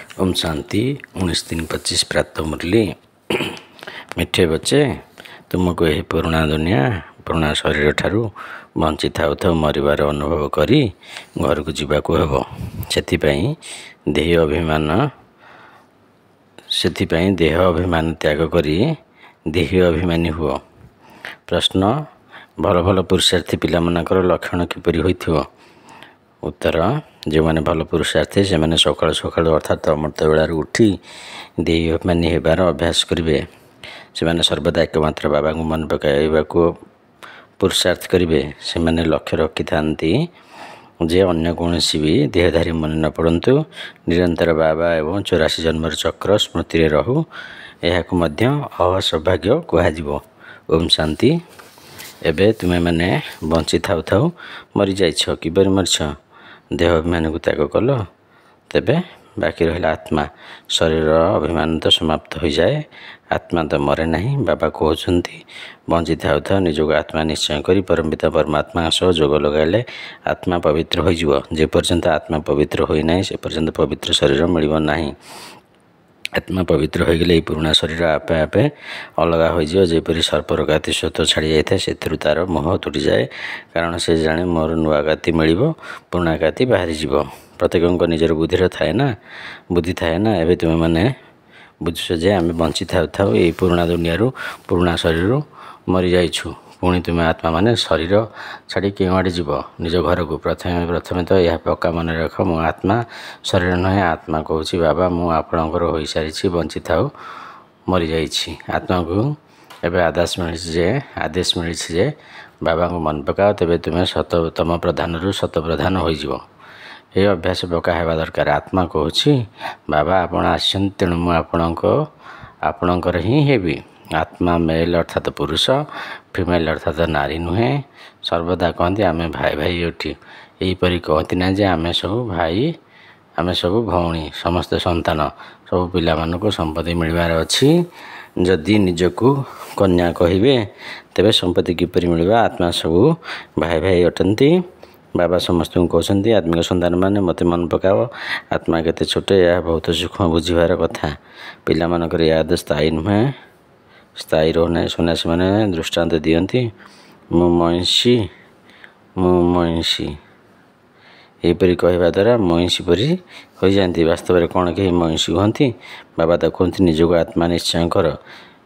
ओम शांति 19 3 25 प्रातः मुरली। मिठे बच्चे, तुमको यही पुराना दुनिया पुराना शरीर ठारू बंची थाउ थाउ मरिबार अनुभव करी घर को जीवाको हेबो। सेथिपाई देह अभिमान त्याग करी देही अभिमानी हुओ। प्रश्न, भल भल पुरुषार्थी पिलामानकर लक्षण किपरि होइथिबो? उत्तर, जो मैंने भल पुरुषार्थी से मैंने सकाल सकाल अर्थात अमृत बेलार उठी देही अभिमानी हेबार अभ्यास करेंगे। से मैंने सर्वदा एकमात्र बाबा को मन पकाइबा पुरुषार्थ करेंगे। से मैंने लक्ष्य रखी था जे अन्य कौन भी देहधारी मन न पड़तु, निरंतर बाबा एवं 84 जन्मर चक्र स्मृति रहू। यह असौभाग्य कहुव। ओम शांति। एबे तुम्हें मैंने बंची थाउ थाउ मरी जाइछ। किपरि मरीछ? देह अभिमान को त्याग कल, तेबे बाकी रहा आत्मा। शरीर अभिमान तो समाप्त हो जाए, आत्मा तो मरे नहीं। बाबा कहते बंची थाउ थाउ निजक आत्मा निश्चय करी परमपिता परमात्मा सह जोग लगाइले आत्मा पवित्र हो। जे पर्यंत आत्मा पवित्र होना से पर्यंत पवित्र शरीर मिल नहीं। आत्मा पवित्र हो गले पुराना शरीर आपे आपे अलग हो जेपरी सर्पर गाति स्वत छाड़ी जाए से तार मोह तुटी जाए। कारण से जाने मोर नुआ गाति मिल, पुराना गाति बाहरी जीव। प्रत्येक निजर बुद्धि थाए ना। एवं तुम्हें मैंने बुझुछ जे आम बंची थाउ थाउ ये पुराना दुनिया पुराना शरीर मरी जाइछु। पुणी तुम्हें आत्मा माने शरीर छाड़ी के आड़े जीव? निज घर को। प्रथमे तो यह पक्का मन रख, मो आत्मा शरीर नुहे। आत्मा कहूँ बाबा मु आपणकर हो सारी बंची थाउ मरी जाइछि। आत्मा को एवं आदेश मिली जे बाबा को मन पकाओ, तेबे तुम्हें तम प्रधान शत प्रधान हो। ये अभ्यास पक्का हेबा दरकार। आत्मा कहूँ बाबा आपण आसछन, तेणु मु आपणकर ही हेबी। आत्मा मेल अर्थात पुरुष, फिमेल अर्थात नारी नुहे। सर्वदा कहते आमे भाई भाई उठी। यहीपरि कहती ना जे आमे सब भाई, आमे सब भौणी, समस्त संतान, सब पिला मानक संपत्ति मिलबार अछि। जदि निजको कन्या कहिबे तेबे संपत्ति किपरि मिलबा? आत्मा सब भाई भाई अटंती। बाबा समस्त को कहते आत्मिक संतान मैंने मत मन पकाओ। आत्मा केते छोटे, यह बहुत सूक्ष्म बुझीबार कथा। पिला मानकर याद स्थायी नुहे, स्थायी रोना सन्यासी मैंने दृष्टांत दियंती। मु मईंसी यहीपरि कहवा द्वारा मईंसी परी हो जाती। वास्तव में कौन कहीं मईंसी कहती? बाबा तो कहते निजक आत्मा निश्चय कर।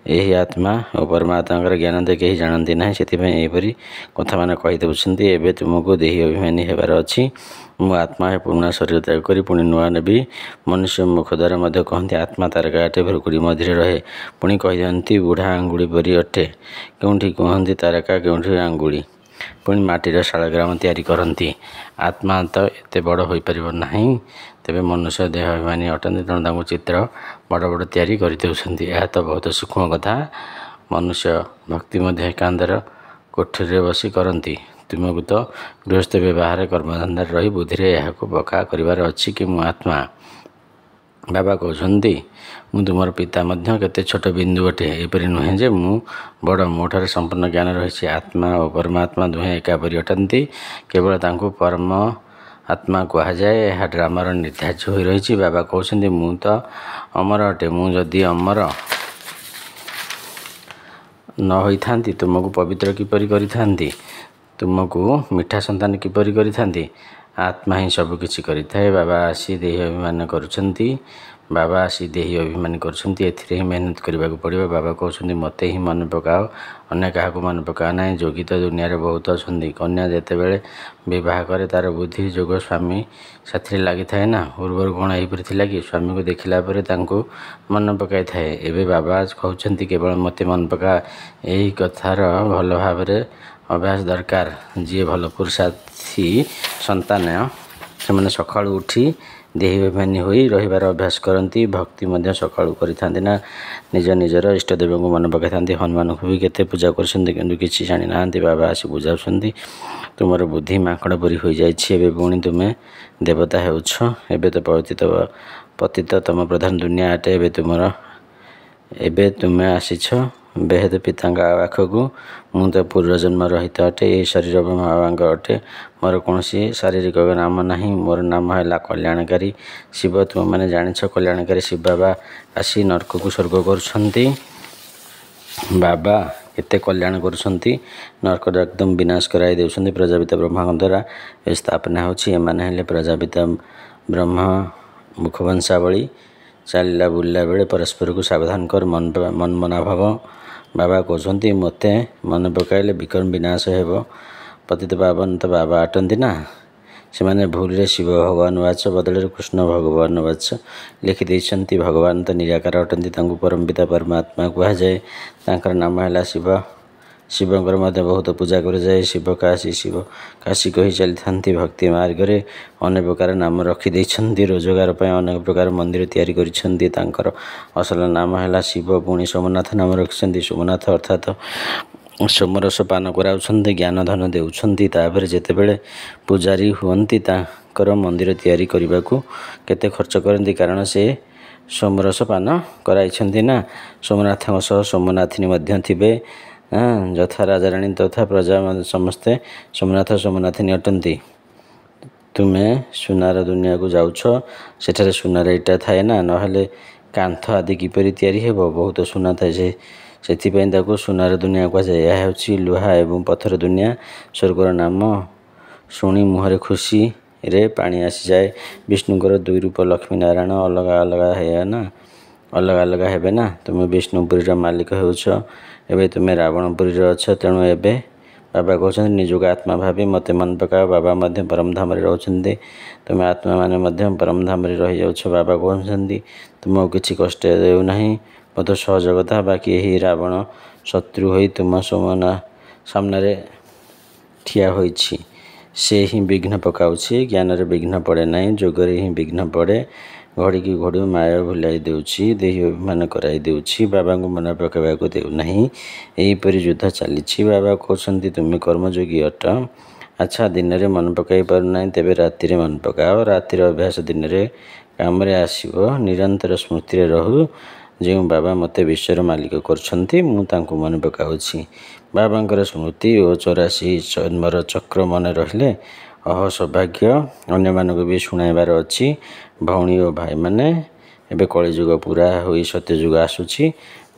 यही आत्मा और परमात्मा ज्ञान दे कहीं जानती ना। से यहीपरि कथा मैंने कहीदे। एवं तुमको देही अभिमानी हेबार अच्छी। मु आत्मा है पुराना शरीर त्याग करी पुणी नुआ नेबी। मनुष्य मुख द्वारा मध्य कहते आत्मा तारकाटे भ्रुकुड़ी मझे रहे। पुणी कहीदिंती बुढ़ा आंगुड़ी परी अटे। केउठी कहती तारका, केउठी आंगुड़ी। पुणी माटीर शालग्राम तैयारी करती। आत्मा तो एते बड़ हो पार ना। तेबे मनुष्य देह अभिमानी अटंती, तेणु चित्र बड़ बड़ तैयारी करदे। यह तो बहुत सूक्ष्म कथा। मनुष्य भक्ति मध्य एकांतर कोठरी बसी करती। तुमको तो गृहस्थ व्यवहार कर्मधंदा रही बुद्धि यह पक्का करार अच्छी कि मु आत्मा। बाबा कहते मु तुमर पिता मध्य केते छोट बिंदु अटे। एपरि नुहे जे मु बड़, मोठार संपूर्ण ज्ञान रही। आत्मा और परमात्मा दुहे एकापरि अटंती। केवल तांको परम आत्मा कह जाए। यह ड्रामार निर्धार्य हो रही। बाबा कहते मु तो अमर अटे। मु जदि अमर न होई थांती तुमको पवित्र किपरि करि थांती? तुमको मिठा संतान किपरि करि थांती? आत्मा ही सब किछि करि थाए। बाबा आसी देही अभिमान करुछंती। बाबा आसी देही अभिमान करुछंती। एथिरे ही मेहनत करबाक पड़िबो। बाबा कहउछंती मते ही मन पकाओ, अन्य काहाको मन पकाओ नाही। जोगी तो दुनिया रे बहुत अछंती। कन्या जेते बेले विवाह करे तार बुद्धि जोग स्वामी साथी लगी थाए ना। उर्वर कोण एहिपरि थिला कि स्वामी को देखिला परे तांको मन पकाई थाए। एबे बाबा कहउछंती केवल मते मन पका। एही कथार भल भाबरे अभ्यास दरकार। जी भल पुरुषार्थी संतान से सकाळु उठी देही अभिमानी होई रहिबार अभ्यास करती। भक्ति मध्य सकाळु करिथांती ना। निज निजर इष्टदेव को मन पकाइथांती। हनुमान को भी केते पूजा करछंती किंतु किछि जानि नांती। बाबा आसी बुझाउछंती तुमर बुद्धि माकड़ परी हो जाइछि। एबे पुणी तुमे देवता हेउछ। एबे तो पतित तम प्रधान दुनिया अटे। एबे तुमे आसीछ ବେହେଦ ପିତାଙ୍କ ପାଖକୁ। ମୁଁ ତ ପୂର୍ବଜନ୍ମ ରହିତ ଅଟେ। ଏହି ଶରୀର ବ୍ରହ୍ମା ବାବାଙ୍କ ଅଟେ। ମୋର କୌଣସି ଶାରୀରିକ ନାମ ନାହିଁ। ମୋର ନାମ ହେଲା କଲ୍ୟାଣକାରୀ ଶିବ। ତୁମେମାନେ ଜାଣିଛ କଲ୍ୟାଣକାରୀ ଶିବ ବାବା ଆସି ନରକକୁ ସ୍ୱର୍ଗ କରୁଛନ୍ତି। ବାବା କେତେ କଲ୍ୟାଣ କରୁଛନ୍ତି। ନରକର ଏକଦମ ବିନାଶ କରାଇ ଦେଉଛନ୍ତି ପ୍ରଜାପିତା ବ୍ରହ୍ମାଙ୍କ ଦ୍ୱାରା ଏ ସ୍ଥାପନା ହେଉଛି। ଏମାନେ ହେଲେ ପ୍ରଜାପିତା ବ୍ରହ୍ମା ମୁଖବଂଶାବଳୀ। ଚାଲିଲା ବୁଲିଲା ବେଳେ ପରସ୍ପରକୁ ସାବଧାନ କର, ମନମନା ଭାବ। ବାବା କହୁଛନ୍ତି ମୋତେ ମନେ ପକାଇଲେ ବିକ୍ରମ ବିନାଶ ହେବ। ପତିତ ପାବନ ତ ବାବା ଅଟନ୍ତି ନା। ସେମାନେ ଭୁଲରେ ଶିବ ଭଗବାନ ବାଚ ବଦଳରେ କୃଷ୍ଣ ଭଗବାନ ବାଚ ଲେଖିଦେଇଛନ୍ତି। ଭଗବାନ ତ ନିରାକାର ଅଟନ୍ତି। ତାଙ୍କୁ ପରମପିତା ପରମାତ୍ମା କୁହାଯାଏ। ତାଙ୍କର ନାମ ହେଲା ଶିବ। ଶିବଙ୍କର ମଧ୍ୟ ବହୁତ ପୂଜା କରାଯାଏ। ଶିବ କାଶୀ କହି ଚାଲିଥାନ୍ତି। ଭକ୍ତି ମାର୍ଗରେ ଅନେକ ପ୍ରକାର ନାମ ରଖିଦେଇଛନ୍ତି। ରୋଜଗାର ପାଇଁ ଅନେକ ପ୍ରକାର ମନ୍ଦିର ତିଆରି କରିଛନ୍ତି। ତାଙ୍କର ଅସଲ ନାମ ହେଲା ଶିବ। ପୁଣି ସୋମନାଥ ନାମ ରଖିଛନ୍ତି। ସୋମନାଥ ଅର୍ଥାତ୍ ସୋମରସ ପାନ କରାଉଛନ୍ତି, ଜ୍ଞାନ ଧନ ଦେଉଛନ୍ତି। ତାପରେ ଯେତେବେଳେ ପୂଜାରୀ ହୁଅନ୍ତି ତାଙ୍କର ମନ୍ଦିର ତିଆରି କରିବାକୁ କେତେ ଖର୍ଚ୍ଚ କରନ୍ତି, କାରଣ ସେ ସୋମରସ ପାନ କରାଇଛନ୍ତି ନା। ସୋମନାଥଙ୍କ ସହ ସୋମନାଥିନୀ ମଧ୍ୟ ଥିବେ। ଯଥା ରାଜାରାଣୀ ତଥା ପ୍ରଜା ସମସ୍ତେ ସୋମନାଥିନୀ ଅଟନ୍ତି। ତୁମେ ସୁନାର ଦୁନିଆକୁ ଯାଉଛ, ସେଠାରେ ସୁନାର ଇଟା ଥାଏ ନା, ନହେଲେ କାନ୍ଥ ଆଦି କିପରି ତିଆରି ହେବ? ବହୁତ ସୁନା ଥାଏ, ସେଥିପାଇଁ ତାକୁ ସୁନାର ଦୁନିଆ କୁହାଯାଏ। ଏହା ହେଉଛି ଲୁହା ଏବଂ ପଥର ଦୁନିଆ। ସ୍ୱର୍ଗର ନାମ ଶୁଣି ମୁହଁରେ ଖୁସିରେ ପାଣି ଆସିଯାଏ। ବିଷ୍ଣୁଙ୍କର ଦୁଇ ରୂପ ଲକ୍ଷ୍ମୀ ନାରାୟଣ ଅଲଗା ଅଲଗା ହେବେ ନା। ତୁମେ ବିଷ୍ଣୁପୁରୀର ମାଲିକ ହେଉଛ, ଏବେ ତୁମେ ରାବଣପୁରୀର ଅଛ। ତେଣୁ ଏବେ ବାବା କହୁଛନ୍ତି ନିଜକୁ ଆତ୍ମା ଭାବି ମୋତେ ମନେ ପକାଅ। ବାବା ମଧ୍ୟ ପରମଧାମରେ ରହୁଛନ୍ତି। ତୁମେ ଆତ୍ମାମାନେ ମଧ୍ୟ ପରମଧାମରେ ରହିଯାଉଛ। ବାବା କହୁଛନ୍ତି ତୁମକୁ କିଛି କଷ୍ଟ ଦେଉନାହିଁ, ବହୁତ ସହଜ କଥା। ବାକି ଏହି ରାବଣ ଶତ୍ରୁ ହୋଇ ତୁମ ସାମ୍ନାରେ ଠିଆ ହୋଇଛି। ସେ ହିଁ ବିଘ୍ନ ପକାଉଛି। ଜ୍ଞାନରେ ବିଘ୍ନ ପଡ଼େ ନାହିଁ, ଯୋଗରେ ହିଁ ବିଘ୍ନ ପଡ଼େ। ଘଡ଼ିକି ଘଡ଼ି ମାୟା ଭୁଲାଇ ଦେଉଛି, ଦେହୀ ଅଭିମାନ କରାଇ ଦେଉଛି, ବାବାଙ୍କୁ ମନେ ପକାଇବାକୁ ଦେଉନାହିଁ। ଏହିପରି ଯୁଦ୍ଧ ଚାଲିଛି। ବାବା କହୁଛନ୍ତି ତୁମେ କର୍ମଯୋଗୀ ଅଟ। ଆଚ୍ଛା, ଦିନରେ ମନେ ପକାଇ ପାରୁନାହିଁ, ତେବେ ରାତିରେ ମନେ ପକାଅ। ରାତିର ଅଭ୍ୟାସ ଦିନରେ କାମରେ ଆସିବ। ନିରନ୍ତର ସ୍ମୃତିରେ ରହୁ। ଯେଉଁ ବାବା ମୋତେ ବିଶ୍ୱର ମାଲିକ କରୁଛନ୍ତି, ମୁଁ ତାଙ୍କୁ ମନେ ପକାଉଛି। ବାବାଙ୍କର ସ୍ମୃତି ଓ 84 ଜନ୍ମର ଚକ୍ର ମନେ ରହିଲେ ସୌଭାଗ୍ୟ। ଅନ୍ୟମାନଙ୍କୁ ବି ଶୁଣାଇବାର ଅଛି। ଭଉଣୀ ଓ ଭାଇମାନେ, ଏବେ କଳିଯୁଗ ପୁରା ହୋଇ ସତ୍ୟଯୁଗ ଆସୁଛି।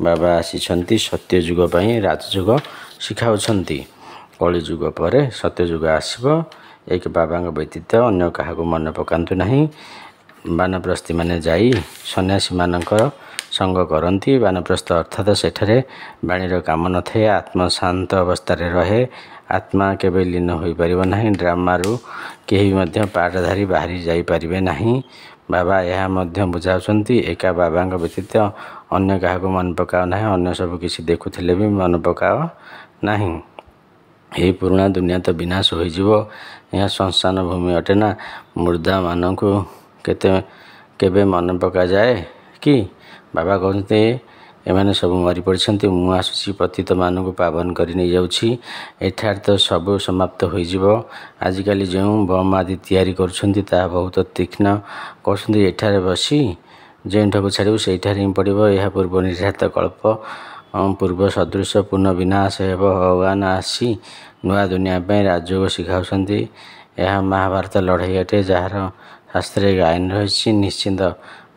ବାବା ଆସିଛନ୍ତି ସତ୍ୟଯୁଗ ପାଇଁ ରାଜଯୁଗ ଶିଖାଉଛନ୍ତି। କଳିଯୁଗ ପରେ ସତ୍ୟଯୁଗ ଆସିବ। ଏକ ବାବାଙ୍କ ବ୍ୟତୀତ ଅନ୍ୟ କାହାକୁ ମନେ ପକାନ୍ତୁ ନାହିଁ। ବାନପ୍ରସ୍ଥୀମାନେ ଯାଇ ସନ୍ନ୍ୟାସୀମାନଙ୍କର ସଙ୍ଗ କରନ୍ତି। ବାନପ୍ରସ୍ଥ ଅର୍ଥାତ୍ ସେଠାରେ ବାଣୀର କାମ ନଥାଏ। ଆତ୍ମା ଶାନ୍ତ ଅବସ୍ଥାରେ ରହେ। ଆତ୍ମା କେବେ ଲୀନ ହୋଇପାରିବ ନାହିଁ। ଡ୍ରାମାରୁ କେହି ମଧ୍ୟ ପାର୍ଟ ଧରି ବାହାରି ଯାଇପାରିବେ ନାହିଁ। ବାବା ଏହା ମଧ୍ୟ ବୁଝାଉଛନ୍ତି ଏକା ବାବାଙ୍କ ବ୍ୟତୀତ ଅନ୍ୟ କାହାକୁ ମନେ ପକାଅ ନାହିଁ। ଅନ୍ୟ ସବୁ କିଛି ଦେଖୁଥିଲେ ବି ମନେ ପକାଅ ନାହିଁ। ଏହି ପୁରୁଣା ଦୁନିଆ ତ ବିନାଶ ହୋଇଯିବ। ଏହା ଶ୍ମଶାନ ଭୂମି ଅଟେ ନା। ମୃଦାମାନଙ୍କୁ କେବେ ମନେ ପକାଯାଏ କି? ବାବା କହୁଛନ୍ତି ଏମାନେ ସବୁ ମରିପଡ଼ିଛନ୍ତି। ମୁଁ ଆସୁଛି ପତିତମାନଙ୍କୁ ପାବନ କରି ନେଇଯାଉଛି। ଏଠାରେ ତ ସବୁ ସମାପ୍ତ ହୋଇଯିବ। ଆଜିକାଲି ଯେଉଁ ବମ୍ ଆଦି ତିଆରି କରୁଛନ୍ତି ତାହା ବହୁତ ତୀକ୍ଷ୍ଣ। କହୁଛନ୍ତି ଏଠାରେ ବସି ଯେଉଁଠାକୁ ଛାଡ଼ିବୁ ସେଇଠାରେ ହିଁ ପଡ଼ିବ। ଏହା ପୂର୍ବ ନିର୍ଦ୍ଧାରିତ କଳ୍ପ ପୂର୍ବ ସଦୃଶ ପୂର୍ଣ୍ଣ ବିନାଶ ହେବ। ଭଗବାନ ଆସି ନୂଆ ଦୁନିଆ ପାଇଁ ରାଜଯୋଗ ଶିଖାଉଛନ୍ତି। ଏହା ମହାଭାରତ ଲଢ଼େଇ ଅଟେ, ଯାହାର ଶାସ୍ତ୍ରରେ ଗାୟନ ରହିଛି। ନିଶ୍ଚିତ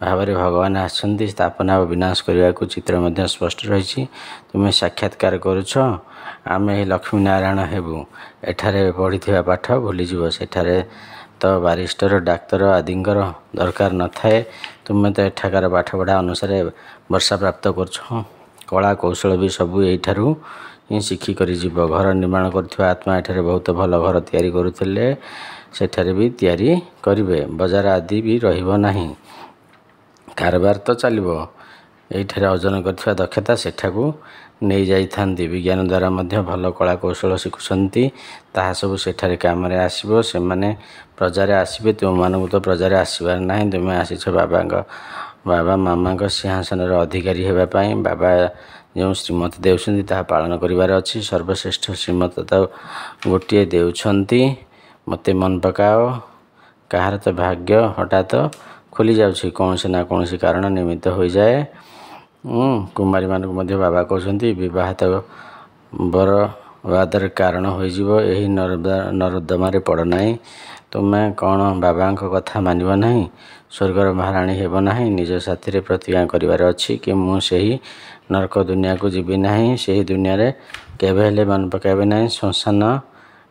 ଭାବରେ ଭଗବାନ ଆସିଛନ୍ତି ସ୍ଥାପନା ଓ ବିନାଶ କରିବାକୁ। ଚିତ୍ର ମଧ୍ୟ ସ୍ପଷ୍ଟ ରହିଛି। ତୁମେ ସାକ୍ଷାତକାର କରୁଛ। ଆମେ ଏହି ଲକ୍ଷ୍ମୀ ନାରାୟଣ ହେବୁ। ଏଠାରେ ପଢ଼ିଥିବା ପାଠ ଭୁଲିଯିବ। ସେଠାରେ ତ ବାରିଷ୍ଟର ଡାକ୍ତର ଆଦିଙ୍କର ଦରକାର ନଥାଏ। ତୁମେ ତ ଏଠାକାର ପାଠପଢ଼ା ଅନୁସାରେ ବର୍ଷା ପ୍ରାପ୍ତ କରୁଛ। କଳା କୌଶଳ ବି ସବୁ ଏଇଠାରୁ ହିଁ ଶିଖିକରି ଯିବ। ଘର ନିର୍ମାଣ କରୁଥିବା ଆତ୍ମା ଏଠାରେ ବହୁତ ଭଲ ଘର ତିଆରି କରୁଥିଲେ, ସେଠାରେ ବି ତିଆରି କରିବେ। ବଜାର ଆଦି ବି ରହିବ ନାହିଁ। କାରବାର ତ ଚାଲିବ। ଏଇଠାରେ ଅର୍ଜନ କରିଥିବା ଦକ୍ଷତା ସେଠାକୁ ନେଇଯାଇଥାନ୍ତି। ବିଜ୍ଞାନ ଦ୍ୱାରା ମଧ୍ୟ ଭଲ କଳା କୌଶଳ ଶିଖୁଛନ୍ତି। ତାହା ସବୁ ସେଠାରେ କାମରେ ଆସିବ। ସେମାନେ ପ୍ରଜାରେ ଆସିବେ। ତୁମମାନଙ୍କୁ ତ ପ୍ରଜାରେ ଆସିବାର ନାହିଁ। ତୁମେ ଆସିଛ ବାବା ମାମାଙ୍କ ସିଂହାସନର ଅଧିକାରୀ ହେବା ପାଇଁ। ବାବା ଯେଉଁ ଶ୍ରୀମତ ଦେଉଛନ୍ତି ତାହା ପାଳନ କରିବାର ଅଛି। ସର୍ବଶ୍ରେଷ୍ଠ ଶ୍ରୀମତ ତ ଗୋଟିଏ ଦେଉଛନ୍ତି, ମୋତେ ମନେ ପକାଅ। କାହାର ତ ଭାଗ୍ୟ ହଠାତ୍ ଖୋଲି ଯାଉଛି, କୌଣସି ନା କୌଣସି କାରଣ ନିମିତ୍ତ ହୋଇଯାଏ। କୁମାରୀମାନଙ୍କୁ ମଧ୍ୟ ବାବା କହୁଛନ୍ତି ବିବାହିତ ବରବାଦର କାରଣ ହୋଇଯିବ। ଏହି ନର୍ଦ୍ଦମାରେ ପଡ଼ ନାହିଁ। ତୁମେ କ'ଣ ବାବାଙ୍କ କଥା ମାନିବ ନାହିଁ? ସ୍ୱର୍ଗର ମହାରାଣୀ ହେବ ନାହିଁ? ନିଜ ସାଥିରେ ପ୍ରତିଜ୍ଞା କରିବାର ଅଛି କି ମୁଁ ସେହି ନରକ ଦୁନିଆକୁ ଯିବି ନାହିଁ, ସେହି ଦୁନିଆରେ କେବେ ହେଲେ ମନେ ପକାଇବେ ନାହିଁ। ଶ୍ମଶାନ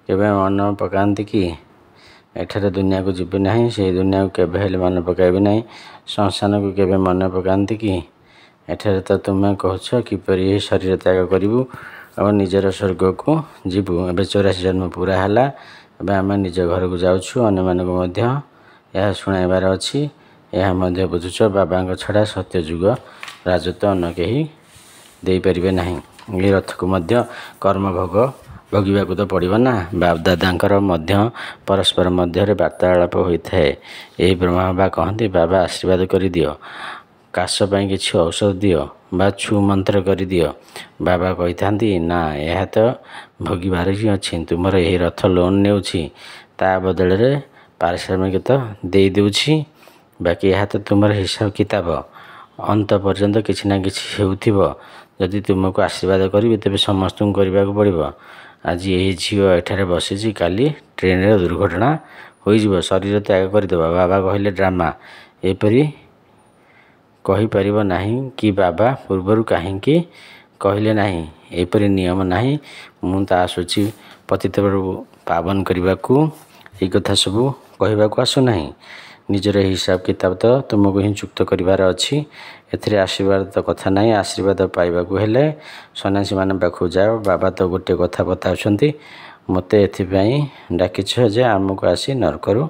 କେବେ ମନେ ପକାନ୍ତି କି? ଏଠାରେ ଦୁନିଆକୁ ଯିବି ନାହିଁ, ସେହି ଦୁନିଆକୁ କେବେ ହେଲେ ମନେ ପକାଇବି ନାହିଁ। ଶ୍ମଶାନକୁ କେବେ ମନେ ପକାନ୍ତି କି? ଏଠାରେ ତ ତୁମେ କହୁଛ କିପରି ଏହି ଶରୀର ତ୍ୟାଗ କରିବୁ ଆଉ ନିଜର ସ୍ୱର୍ଗକୁ ଯିବୁ। ଏବେ 84 ଜନ୍ମ ପୁରା ହେଲା। ଏବେ ଆମେ ନିଜ ଘରକୁ ଯାଉଛୁ। ଅନ୍ୟମାନଙ୍କୁ ମଧ୍ୟ ଏହା ଶୁଣାଇବାର ଅଛି। ଏହା ମଧ୍ୟ ବୁଝୁଛ ବାବାଙ୍କ ଛଡ଼ା ସତ୍ୟଯୁଗ ରାଜତ୍ୱ ଅନ୍ୟ କେହି ଦେଇପାରିବେ ନାହିଁ। ଏହି ରଥକୁ ମଧ୍ୟ କର୍ମଭୋଗ ଭୋଗିବାକୁ ତ ପଡ଼ିବ ନା। ବାପଦାଦାଙ୍କର ମଧ୍ୟ ପରସ୍ପର ମଧ୍ୟରେ ବାର୍ତ୍ତାଳାପ ହୋଇଥାଏ। ଏହି ବ୍ରହ୍ମବାବା କହନ୍ତି ବାବା ଆଶୀର୍ବାଦ କରିଦିଅ, କାଶ ପାଇଁ କିଛି ଔଷଧ ଦିଅ ବା ଛୁ ମନ୍ତ୍ର କରିଦିଅ। ବାବା କହିଥାନ୍ତି ନା, ଏହା ତ ଭୋଗିବାର ହିଁ ଅଛି। ତୁମର ଏହି ରଥ ଲୋନ୍ ନେଉଛି, ତା ବଦଳରେ ପାରିଶ୍ରମିକ ତ ଦେଇଦେଉଛି। ବାକି ଏହା ତ ତୁମର ହିସାବ କିତାବ। ଅନ୍ତ ପର୍ଯ୍ୟନ୍ତ କିଛି ନା କିଛି ହେଉଥିବ। ଯଦି ତୁମକୁ ଆଶୀର୍ବାଦ କରିବି ତେବେ ସମସ୍ତଙ୍କୁ କରିବାକୁ ପଡ଼ିବ। ଆଜି ଏହି ଝିଅ ଏଠାରେ ବସିଛି, କାଲି ଟ୍ରେନରେ ଦୁର୍ଘଟଣା ହୋଇଯିବ, ଶରୀର ତ୍ୟାଗ କରିଦେବ। ବାବା କହିଲେ ଡ୍ରାମା। ଏପରି କହିପାରିବ ନାହିଁ କି ବାବା ପୂର୍ବରୁ କାହିଁକି କହିଲେ ନାହିଁ? ଏପରି ନିୟମ ନାହିଁ। ମୁଁ ତ ଆସୁଛି ପତିତ ପାବନ କରିବାକୁ, ଏହି କଥା ସବୁ କହିବାକୁ ଆସୁନାହିଁ। ନିଜର ହିସାବ କିତାବ ତ ତୁମକୁ ହିଁ ଚୁକ୍ତ କରିବାର ଅଛି। ଏଥିରେ ଆଶୀର୍ବାଦ ତ କଥା ନାହିଁ। ଆଶୀର୍ବାଦ ପାଇବାକୁ ହେଲେ ସନ୍ନ୍ୟାସୀମାନଙ୍କ ପାଖକୁ ଯାଅ। ବାବା ତ ଗୋଟିଏ କଥା ବତାଉଛନ୍ତି, ମୋତେ ଏଥିପାଇଁ ଡାକିଛ ଯେ ଆମକୁ ଆସି ନରକରୁ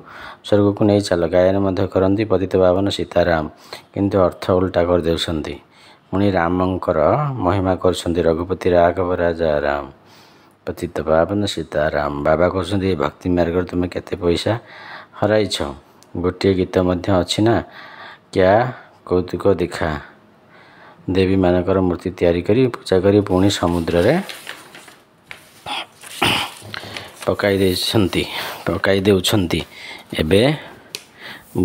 ସ୍ୱର୍ଗକୁ ନେଇ ଚାଲ। ଗାୟନ ମଧ୍ୟ କରନ୍ତି ପତିତ ପାବନ ସୀତାରାମ, କିନ୍ତୁ ଅର୍ଥ ଓଲଟା କରିଦେଉଛନ୍ତି। ପୁଣି ରାମଙ୍କର ମହିମା କରୁଛନ୍ତି ରଘୁପତି ରାଘବ ରାଜା ରାମ, ପତିତ ପାବନ ସୀତାରାମ। ବାବା କହୁଛନ୍ତି ଏ ଭକ୍ତି ମାର୍ଗରେ ତୁମେ କେତେ ପଇସା ହରାଇଛ। ଗୋଟିଏ ଗୀତ ମଧ୍ୟ ଅଛି ନା, କ୍ୟା କୌତୁକ ଦିଖା। ଦେବୀମାନଙ୍କର ମୂର୍ତ୍ତି ତିଆରି କରି ପୂଜା କରି ପୁଣି ସମୁଦ୍ରରେ ପକାଇ ଦେଉଛନ୍ତି। ଏବେ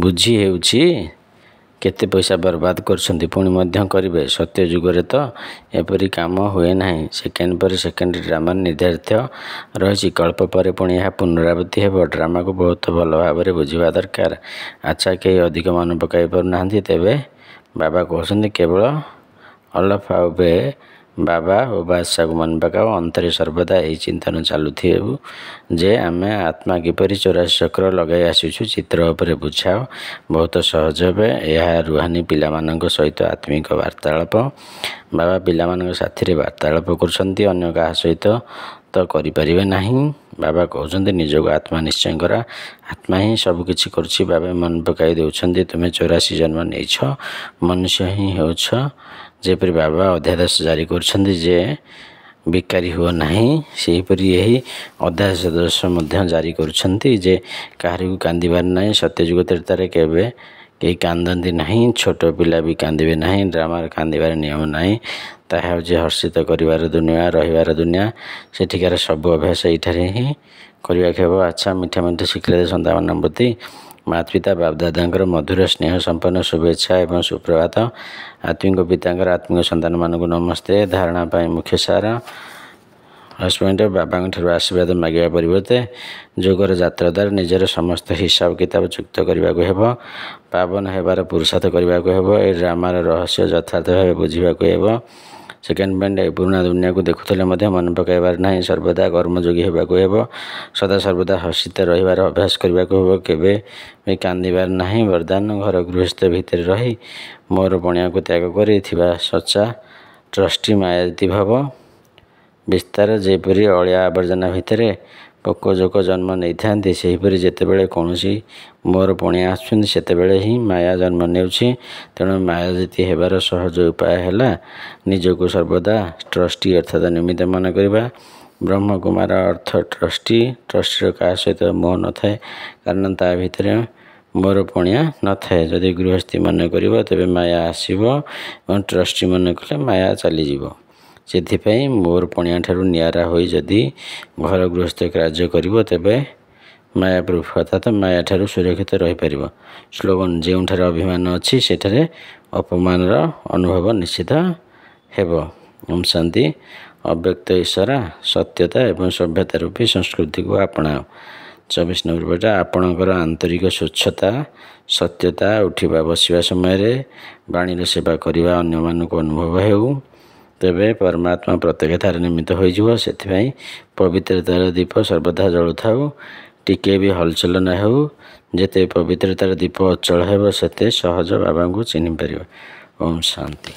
ବୁଝି ହେଉଛି କେତେ ପଇସା ବର୍ବାଦ କରୁଛନ୍ତି। ପୁଣି ମଧ୍ୟ କରିବେ। ସତ୍ୟ ଯୁଗରେ ତ ଏପରି କାମ ହୁଏ ନାହିଁ। ସେକେଣ୍ଡ ପରେ ସେକେଣ୍ଡ ଡ୍ରାମା ନିର୍ଦ୍ଧାରିତ ରହିଛି। କଳ୍ପ ପରେ ପୁଣି ଏହା ପୁନରାବୃତ୍ତି ହେବ। ଡ୍ରାମାକୁ ବହୁତ ଭଲ ଭାବରେ ବୁଝିବା ଦରକାର। ଆଚ୍ଛା, କେହି ଅଧିକ ମନେ ପକାଇ ପାରୁନାହାନ୍ତି? ତେବେ ବାବା କହୁଛନ୍ତି କେବଳ ଅଲଫ ଆଉ ବେ ବାବା ଓ ବାଦଶାହକୁ ମନେ ପକାଅ। ଅନ୍ତରେ ସର୍ବଦା ଏହି ଚିନ୍ତନ ଚାଲୁଥିବୁ ଯେ ଆମେ ଆତ୍ମା କିପରି 84 ଚକ୍ର ଲଗାଇ ଆସିଛୁ। ଚିତ୍ର ଉପରେ ବୁଝାଅ, ବହୁତ ସହଜ হবে। ଏହା ରୁହାନୀ ପିଲାମାନଙ୍କ ସହିତ ଆତ୍ମିକ ବାର୍ତ୍ତାଳାପ। ବାବା ପିଲାମାନଙ୍କ ସାଥିରେ ବାର୍ତ୍ତାଳାପ କରୁଛନ୍ତି, ଅନ୍ୟ କାହା ସହିତ ତ କରିପାରିବେ ନାହିଁ। ବାବା କହୁଛନ୍ତି ନିଜକୁ ଆତ୍ମା ନିଶ୍ଚୟ କର। ଆତ୍ମା ହିଁ ସବୁକିଛି କରୁଛି। ବାବା ମନେ ପକାଇ ଦେଉଛନ୍ତି ତୁମେ 84 ଜନ୍ମ ନେଇଛ, ମନୁଷ୍ୟ ହିଁ ହେଉଛ। ଯେପରି ବାବା ଅଧ୍ୟାଦେଶ ଜାରି କରୁଛନ୍ତି ଯେ ବିକାରୀ ହୁଅ ନାହିଁ, ସେହିପରି ଏହି ଅଧ୍ୟାଦେଶ ମଧ୍ୟ ଜାରି କରୁଛନ୍ତି ଯେ କାହାରିକୁ କାନ୍ଦିବାର ନାହିଁ। ସତ୍ୟଯୁଗ ତ୍ରେତାରେ କେବେ କେହି କାନ୍ଦନ୍ତି ନାହିଁ। ଛୋଟ ପିଲା ବି କାନ୍ଦିବେ ନାହିଁ। ଡ୍ରାମାରେ କାନ୍ଦିବାର ନିୟମ ନାହିଁ। ତାହା ହେଉଛି ହର୍ଷିତ କରିବାର ଦୁନିଆ, ରହିବାର ଦୁନିଆ। ସେଠିକାର ସବୁ ଅଭ୍ୟାସ ଏଇଠାରେ ହିଁ କରିବାକୁ ହେବ। ଆଚ୍ଛା, ମିଠା ମିଠା ଶିଖିଲେ ସନ୍ତାନମାନଙ୍କ ପ୍ରତି ମାତୃପିତା ବାପଦାଦାଙ୍କର ମଧୁର ସ୍ନେହ ସମ୍ପନ୍ନ ଶୁଭେଚ୍ଛା ଏବଂ ସୁପ୍ରଭାତ। ଆତ୍ମିକ ପିତାଙ୍କର ଆତ୍ମିକ ସନ୍ତାନମାନଙ୍କୁ ନମସ୍ତେ। ଧାରଣା ପାଇଁ ମୁଖ୍ୟ ସାର। ହଜବେଣ୍ଡ ବାବାଙ୍କ ଠାରୁ ଆଶୀର୍ବାଦ ମାଗିବା ପରିବର୍ତ୍ତେ ଯୋଗର ଯାତ୍ରା ଦ୍ୱାରା ନିଜର ସମସ୍ତ ହିସାବ କିତାବ ଚୁକ୍ତ କରିବାକୁ ହେବ। ପାବନ ହେବାର ପୁରୁଷାର୍ଥ କରିବାକୁ ହେବ। ଏ ଡ୍ରାମାର ରହସ୍ୟ ଯଥାର୍ଥ ଭାବେ ବୁଝିବାକୁ ହେବ। ସେକେଣ୍ଡ ପଏଣ୍ଟ, ଏ ପୁରୁଣା ଦୁନିଆକୁ ଦେଖୁଥିଲେ ମଧ୍ୟ ମନେ ପକାଇବାର ନାହିଁ। ସର୍ବଦା କର୍ମଯୋଗୀ ହେବାକୁ ହେବ। ସଦାସର୍ବଦା ହସିତ ରହିବାର ଅଭ୍ୟାସ କରିବାକୁ ହେବ। କେବେ ବି କାନ୍ଦିବାର ନାହିଁ। ବରଦାନ, ଘର ଗୃହସ୍ଥ ଭିତରେ ରହି ମୋର ପଣିଆକୁ ତ୍ୟାଗ କରିଥିବା ସଚ୍ଚା ଟ୍ରଷ୍ଟି ମାୟାବତୀ ଭାବ ବିସ୍ତାର। ଯେପରି ଅଳିଆ ଆବର୍ଜନା ଭିତରେ ପୋକ ଜୋକ ଜନ୍ମ ନେଇଥାନ୍ତି, ସେହିପରି ଯେତେବେଳେ କୌଣସି ମୋର ପଣିଆ ଆସୁଛନ୍ତି ସେତେବେଳେ ହିଁ ମାୟା ଜନ୍ମ ନେଉଛି। ତେଣୁ ମାୟାବତୀ ହେବାର ସହଜ ଉପାୟ ହେଲା ନିଜକୁ ସର୍ବଦା ଟ୍ରଷ୍ଟି ଅର୍ଥାତ୍ ନିମିତ୍ତ ମନେ କରିବା। ବ୍ରହ୍ମକୁମାର ଅର୍ଥ ଟ୍ରଷ୍ଟି। ଟ୍ରଷ୍ଟିର କାହା ସହିତ ମୋହ ନଥାଏ, କାରଣ ତା ଭିତରେ ମୋର ପଣିଆ ନଥାଏ। ଯଦି ଗୃହସ୍ଥୀ ମନେ କରିବ ତେବେ ମାୟା ଆସିବ ଏବଂ ଟ୍ରଷ୍ଟି ମନେ କଲେ ମାୟା ଚାଲିଯିବ। ସେଥିପାଇଁ ମୋର ପଣିଆ ଠାରୁ ନିଆରା ହୋଇ ଯଦି ଘର ଗୃହସ୍ଥ କାର୍ଯ୍ୟ କରିବ ତେବେ ମାୟା ପ୍ରୁଫ୍ ଅର୍ଥାତ୍ ମାୟା ଠାରୁ ସୁରକ୍ଷିତ ରହିପାରିବ। ସ୍ଲୋଗାନ ଯେଉଁଠାରେ ଅଭିମାନ ଅଛି ସେଠାରେ ଅପମାନର ଅନୁଭବ ନିଶ୍ଚିତ ହେବ। ଓମ୍ ଶାନ୍ତି। ଅବ୍ୟକ୍ତ ଈଶ୍ୱର ସତ୍ୟତା ଏବଂ ସଭ୍ୟତା ରୂପୀ ସଂସ୍କୃତିକୁ ଆପଣାଅ। 24 ନମ୍ବର ପେଜ। ଆପଣଙ୍କର ଆନ୍ତରିକ ସ୍ୱଚ୍ଛତା ସତ୍ୟତା ଉଠିବା ବସିବା ସମୟରେ ବାଣୀର ସେବା କରିବା ଅନ୍ୟମାନଙ୍କୁ ଅନୁଭବ ହେଉ, ତେବେ ପରମାତ୍ମା ପ୍ରତ୍ୟକ୍ଷତାର ନିମିତ୍ତ ହୋଇଯିବ। ସେଥିପାଇଁ ପବିତ୍ରତାର ଦୀପ ସର୍ବଦା ଜଳୁଥାଉ, ଟିକିଏ ବି ହଲଚଲ ନ ହେଉ। ଯେତେ ପବିତ୍ରତାର ଦୀପ ଅଚଳ ହେବ ସେତେ ସହଜ ବାବାଙ୍କୁ ଚିହ୍ନିପାରିବ। ଓମ୍ ଶାନ୍ତି।